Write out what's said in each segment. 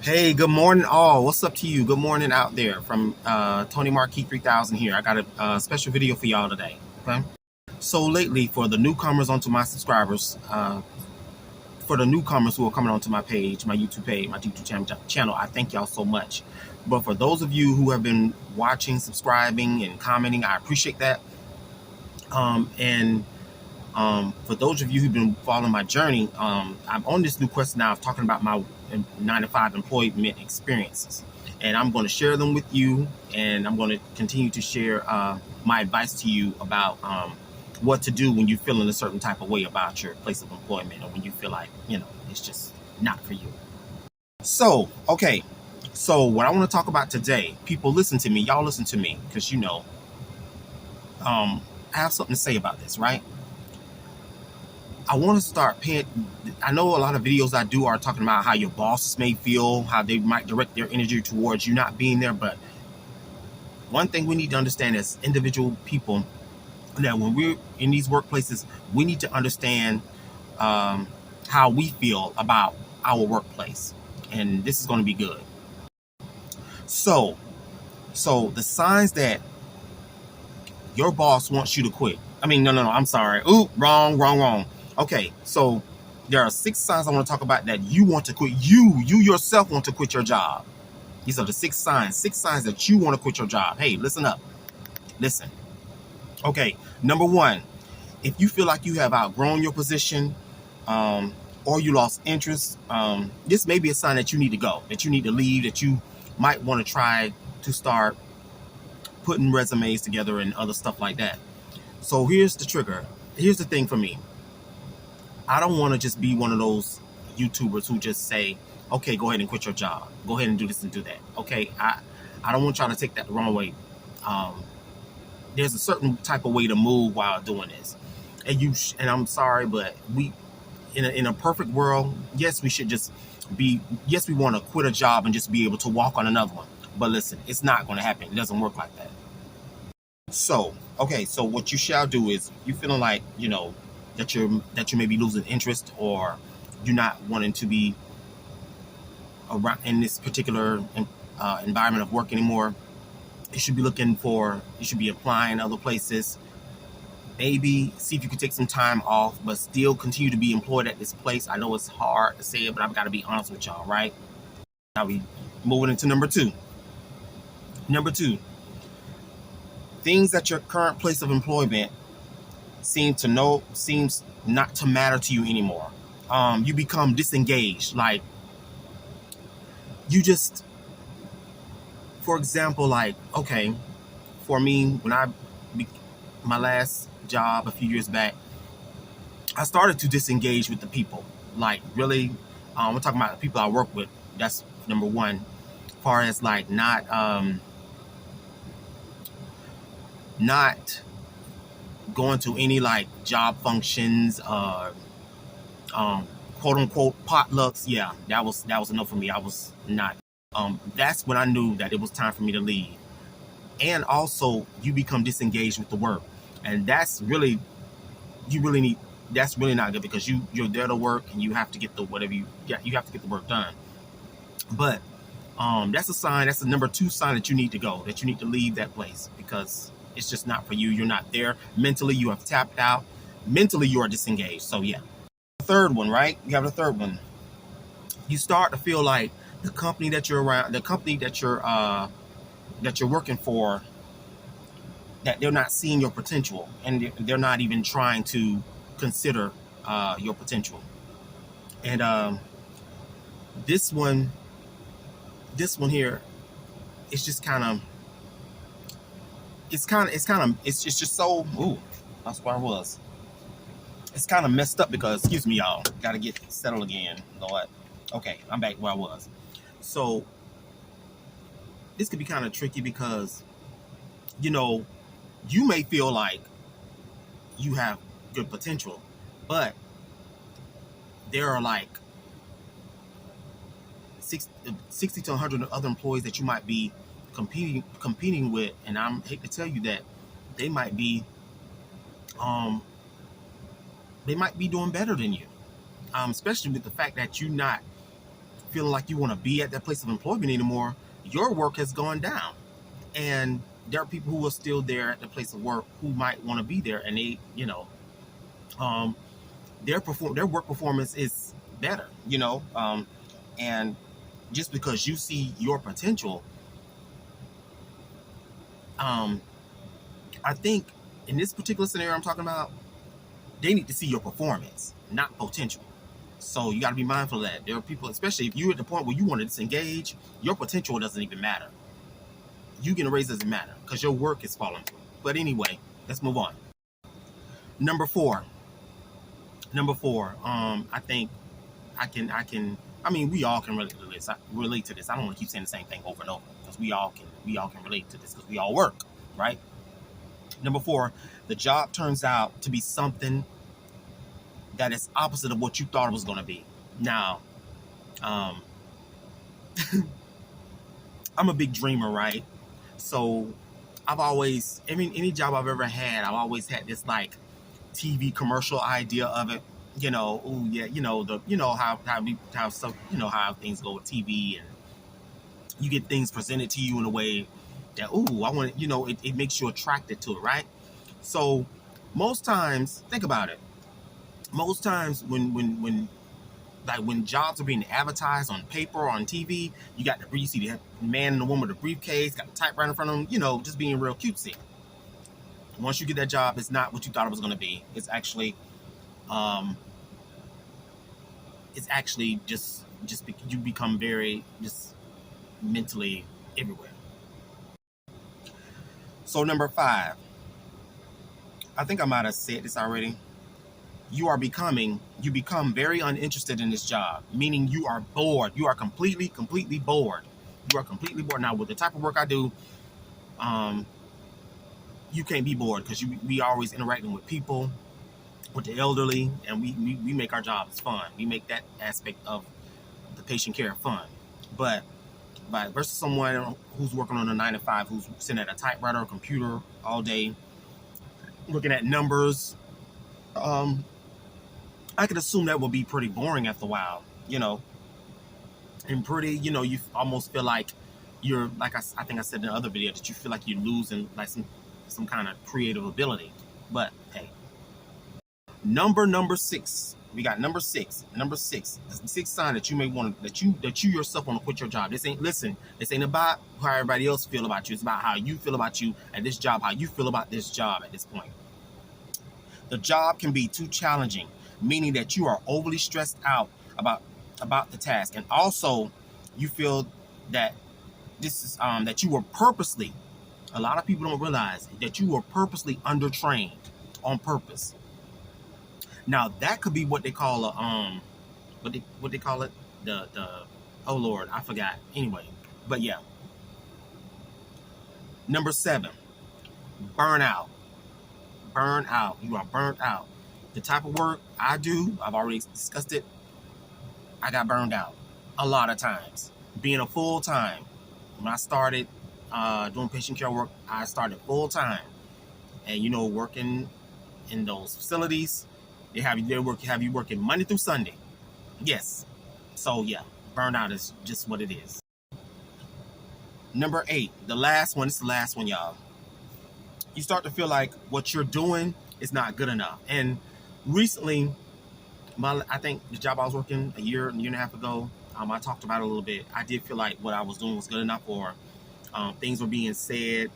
Hey, good morning, all. What's up to you? Good morning out there from Tony Marquis 3000 here. I got a special video for y'all today. Okay. So lately, for the newcomers onto my subscribers, for the newcomers who are coming onto my page, my YouTube page, my YouTube channel, I thank y'all so much. But for those of you who have been watching, subscribing, and commenting, I appreciate that. And for those of you who've been following my journey, I'm on this new quest now of talking about my 9 to 5 employment experiences. And I'm going to share them with you, and I'm going to continue to share my advice to you about what to do when you're feeling a certain type of way about your place of employment, or when you feel like, it's just not for you. So, okay. So what I want to talk about today, people listen to me, y'all listen to me, because I have something to say about this, right? I want to start paying. I know a lot of videos I do are talking about how your bosses may feel, how they might direct their energy towards you not being there. But one thing we need to understand as individual people, that when we're in these workplaces, we need to understand how we feel about our workplace. And this is going to be good. So the signs that your boss wants you to quit. I mean, no, I'm sorry. Ooh, wrong. Okay, so there are 6 signs I want to talk about that you want to quit. You yourself want to quit your job. These are the 6 signs that you want to quit your job. Hey, listen up. Listen. Okay, number 1, if you feel like you have outgrown your position, or you lost interest, this may be a sign that you need to go, that you need to leave, that you might want to try to start putting resumes together and other stuff like that. So here's the trigger. Here's the thing for me. I don't want to just be one of those YouTubers who just say, okay, go ahead and quit your job. Go ahead and do this and do that. Okay, I don't want y'all to take that the wrong way. There's a certain type of way to move while doing this. And I'm sorry, but we, in a perfect world, yes, we should just yes, we want to quit a job and just be able to walk on another one. But listen, it's not going to happen. It doesn't work like that. So, okay, so what you shall do is, you feeling like, that you may be losing interest, or you're not wanting to be around in this particular environment of work anymore. You should be applying other places. Maybe see if you could take some time off, but still continue to be employed at this place. I know it's hard to say it, but I've got to be honest with y'all, right? Now we moving into number 2. Number 2, things at your current place of employment seems not to matter to you anymore. You become disengaged. Like, you just, for example, like, okay, for me, when my last job a few years back, I started to disengage with the people. Like, really, we're talking about the people I work with. That's number 1. As far as like not going to any like job functions, quote unquote potlucks. Yeah, that was enough for me. I was not. That's when I knew that it was time for me to leave. And also, you become disengaged with the work, and that's really not good, because you're there to work, and you have to get the you have to get the work done. But that's a sign. That's the number 2 sign that you need to go, that you need to leave that place, because it's just not for you. You're not there mentally. You have tapped out. Mentally, you are disengaged. So yeah. The third one, right? You have the third one. You start to feel like the company that you're around, the company that you're working for, that they're not seeing your potential, and they're not even trying to consider your potential. And this one here, it's just kind of, it's just so, ooh, that's where I was. It's kind of messed up because, excuse me, y'all, gotta get settled again, Lord. Okay, I'm back where I was. So this could be kind of tricky, because you may feel like you have good potential, but there are like 60 to 100 other employees that you might be competing with, and I hate to tell you that they might be doing better than you, especially with the fact that you're not feeling like you want to be at that place of employment anymore, your work has gone down. And there are people who are still there at the place of work who might want to be there, and they, um, their work performance is better, and just because you see your potential, I think in this particular scenario I'm talking about, they need to see your performance, not potential. So you got to be mindful of that. There are people, especially if you're at the point where you want to disengage, your potential doesn't even matter. You getting a raise doesn't matter because your work is falling through. But anyway, let's move on. Number four. I think I mean, we all can relate to this. I don't want to keep saying the same thing over and over because we all can relate to this because we all work, right? Number four, the job turns out to be something that is opposite of what you thought it was going to be. Now, I'm a big dreamer, right? So I've always, any job I've ever had, I've always had this like TV commercial idea of it. Oh yeah, how things go with TV, and you get things presented to you in a way that, I want, it makes you attracted to it, right? So most times, think about it. Most times when jobs are being advertised on paper or on TV, you see the man and the woman with a briefcase, got the typewriter in front of them, just being real cutesy. Once you get that job, it's not what you thought it was going to be. It's actually, just you become very just mentally everywhere. So number 5, I think I might have said this already. You become very uninterested in this job, meaning you are bored. You are completely bored. You are completely bored. Now, with the type of work I do, you can't be bored because we are always interacting with people, with the elderly, and we make our jobs fun. We make that aspect of the patient care fun. But versus someone who's working on a 9 to 5, who's sitting at a typewriter or computer all day, looking at numbers, I could assume that will be pretty boring after a while, and pretty, you almost feel like you're, like I think I said in the other video, that you feel like you're losing like some kind of creative ability. But hey, number 6, we got number 6. Number 6, the 6th sign that you may want to, that you yourself want to quit your job. This ain't about how everybody else feel about you. It's about how you feel about you at this job, how you feel about this job at this point. The job can be too challenging, meaning that you are overly stressed out about the task, and also you feel that this is that you were purposely. A lot of people don't realize that you were purposely undertrained on purpose. Now that could be what they call a what they call it, the oh Lord, I forgot. Anyway, but yeah. Number 7, burnout. Burnout. You are burnt out. The type of work I do, I've already discussed it. I got burned out a lot of times. Being a full-time, when I started doing patient care work, I started full-time. And working in those facilities, they have you working Monday through Sunday. Yes. So yeah, burnout is just what it is. Number 8, the last one. It's the last one, y'all. You start to feel like what you're doing is not good enough. And recently, I think the job I was working a year and a half ago, I talked about it a little bit. I did feel like what I was doing was good enough, or things were being said,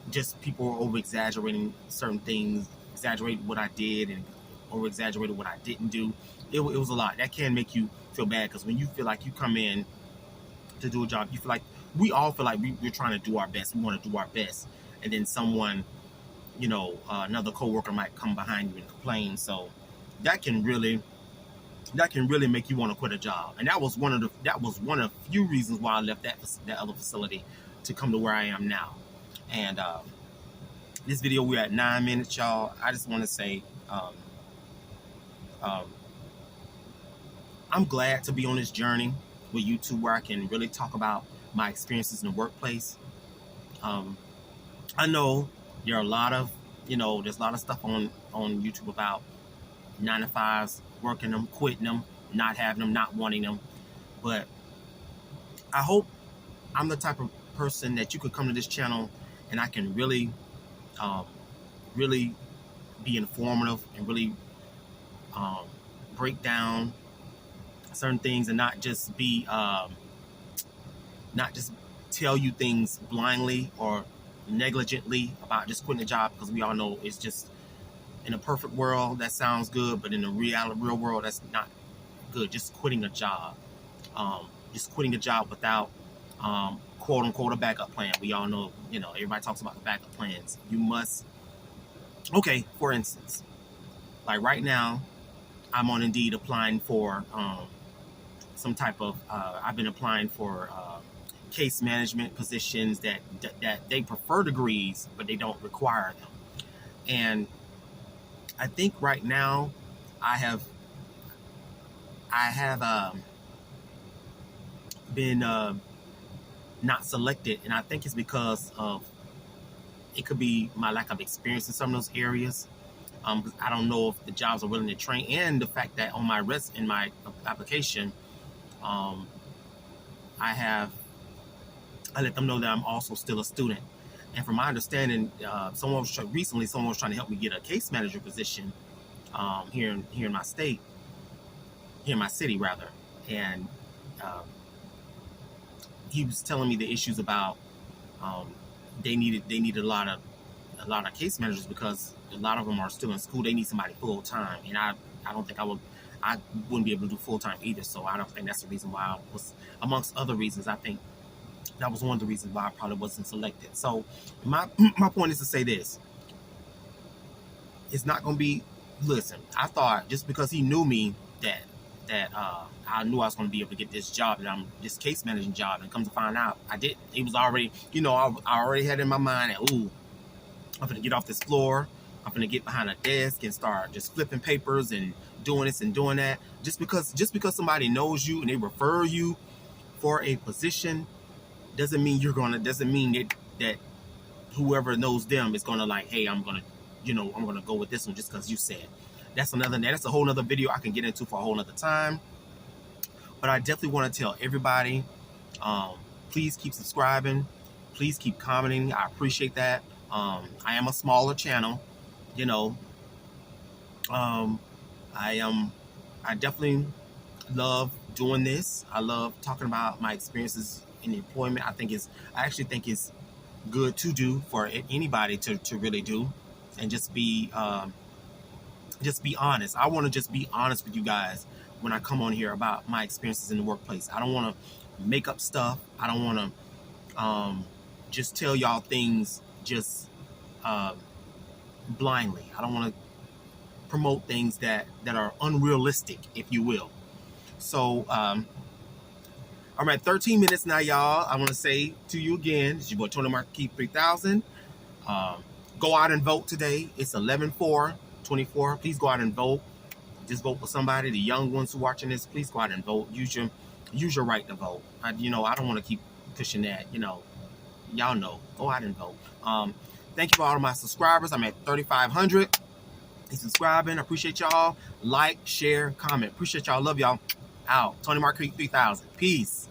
just people were over-exaggerating certain things, exaggerated what I did and over-exaggerated what I didn't do. It was a lot. That can make you feel bad, because when you feel like you come in to do a job, you feel like, we all feel like we're trying to do our best. We want to do our best. And then someone, another coworker might come behind you and complain. So that can really make you want to quit a job. And that was one of few reasons why I left that other facility to come to where I am now. And this video, we're at 9 minutes, y'all. I just want to say, I'm glad to be on this journey with you two, where I can really talk about my experiences in the workplace. I know there are a lot of, there's a lot of stuff on YouTube about 9 to 5s, working them, quitting them, not having them, not wanting them. But I hope I'm the type of person that you could come to this channel and I can really, um, really be informative and really um, break down certain things and not just tell you things blindly or negligently about just quitting a job, because we all know it's just, in a perfect world that sounds good, but in the real world that's not good. Just quitting a job, just quitting a job without quote unquote a backup plan. We all know, everybody talks about the backup plans. You must, okay, for instance, like right now I'm on Indeed applying for some type of I've been applying for case management positions that they prefer degrees, but they don't require them. And I think right now I have been not selected, and I think it's because of, it could be my lack of experience in some of those areas. I don't know if the jobs are willing to train, and the fact that on my in my application, um, I let them know that I'm also still a student. And from my understanding, someone was trying to help me get a case manager position here in my state, here in my city rather, and uh, he was telling me the issues about they needed a lot of case managers, because a lot of them are still in school. They need somebody full time, and I don't think I wouldn't be able to do full time either. So I don't think that's the reason why I was, amongst other reasons. I think that was one of the reasons why I probably wasn't selected. So my point is to say this: it's not going to be. Listen, I thought just because he knew me that I knew I was going to be able to get this job, that I'm this case managing job, and come to find out I didn't. It was already, I already had in my mind that, ooh, I'm gonna get off this floor, I'm gonna get behind a desk and start just flipping papers and doing this and doing that. Just because somebody knows you and they refer you for a position doesn't mean that whoever knows them is gonna, like, hey, I'm gonna go with this one just because you said. That's a whole nother video I can get into for a whole nother time. But I definitely want to tell everybody, please keep subscribing, please keep commenting. I appreciate that. I am a smaller channel, I definitely love doing this. I love talking about my experiences in employment. I actually think it's good to do for anybody to really do, and just be honest. I want to just be honest with you guys when I come on here about my experiences in the workplace. I don't want to make up stuff. I don't want to just tell y'all things just blindly. I don't want to promote things that are unrealistic, if you will. So I'm at 13 minutes now, y'all. I want to say to you again, it's your boy Tony Marquis 3000. Go out and vote today. It's 11/4/24. Please go out and vote. Just vote for somebody. The young ones who are watching this, please go out and vote. Use your right to vote. I don't want to keep pushing that. Y'all know. Go out and vote. Thank you for all of my subscribers. I'm at 3,500. Keep subscribing. I appreciate y'all. Like, share, comment. Appreciate y'all. Love y'all. Out. Tony Marquis 3000. Peace.